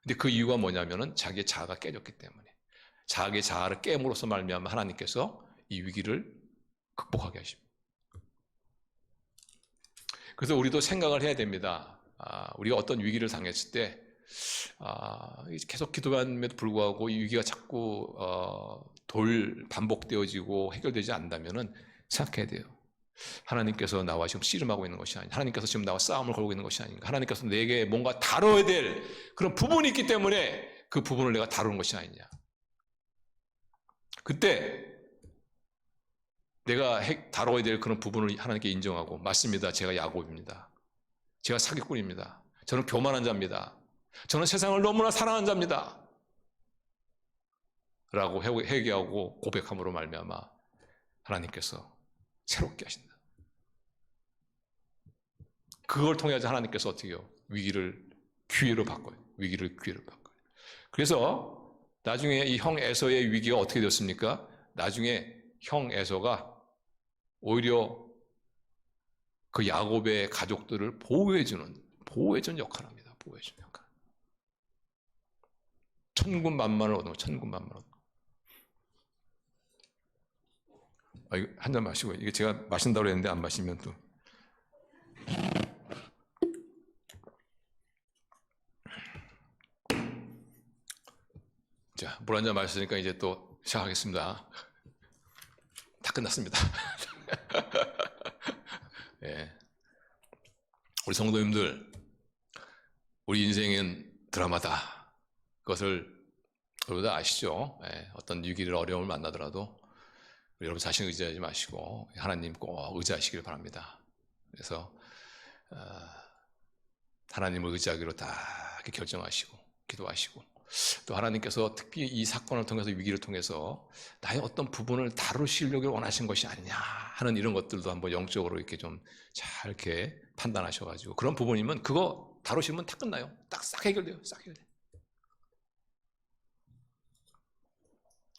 근데 그 이유가 뭐냐면은 자기의 자아가 깨졌기 때문에, 자기의 자아를 깨므로써 말미암아 하나님께서 이 위기를 극복하게 하십니다. 그래서 우리도 생각을 해야 됩니다. 우리가 어떤 위기를 당했을 때 계속 기도함에도 불구하고 이 위기가 자꾸 반복되어지고 해결되지 않는다면 생각해야 돼요. 하나님께서 나와 지금 씨름하고 있는 것이 아닌가, 하나님께서 지금 나와 싸움을 걸고 있는 것이 아닌가, 하나님께서 내게 뭔가 다뤄야 될 그런 부분이 있기 때문에 그 부분을 내가 다루는 것이 아니냐. 그때 내가 다뤄야 될 그런 부분을 하나님께 인정하고, 맞습니다. 제가 야곱입니다. 제가 사기꾼입니다. 저는 교만한 자입니다. 저는 세상을 너무나 사랑하는 자입니다. 라고 회개하고 고백함으로 말미암아 하나님께서 새롭게 하신다. 그걸 통해서 하나님께서 어떻게 해요? 위기를 기회로 바꿔요. 위기를 기회로 바꿔요. 그래서 나중에 이 형 에서의 위기가 어떻게 되었습니까? 나중에 형 에서가 오히려 그 야곱의 가족들을 보호해주는 역할을 합니다. 보호해주는 역할. 천군만마를 얻는 거, 천군만마를 얻는 거. 이거 한 잔 마시고, 이게 제가 마신다고 했는데 안 마시면 또. 자, 물 한 잔 마셨으니까 이제 또 시작하겠습니다. 다 끝났습니다. 예. 우리 성도님들, 우리 인생은 드라마다. 그것을 여러분 다 아시죠? 예. 어떤 위기를, 어려움을 만나더라도 여러분 자신 의지하지 마시고 하나님 꼭 의지하시길 바랍니다. 그래서 하나님을 의지하기로 다 결정하시고 기도하시고, 또 하나님께서 특히 이 사건을 통해서, 위기를 통해서 나의 어떤 부분을 다루시려고 원하신 것이 아니냐 하는 이런 것들도 한번 영적으로 이렇게 좀 잘 이렇게 판단하셔가지고, 그런 부분이면 그거 다루시면 다 끝나요. 딱 싹 해결돼요. 싹 해결돼요.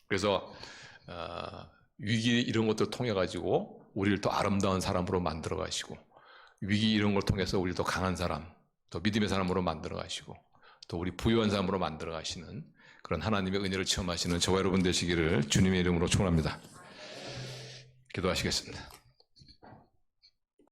그래서 위기 이런 것들을 통해 가지고 우리를 더 아름다운 사람으로 만들어 가시고, 위기 이런 걸 통해서 우리를 더 강한 사람, 더 믿음의 사람으로 만들어 가시고, 또 우리 부유한 사람으로 만들어 가시는 그런 하나님의 은혜를 체험하시는 저와 여러분 되시기를 주님의 이름으로 축원합니다. 기도하시겠습니다.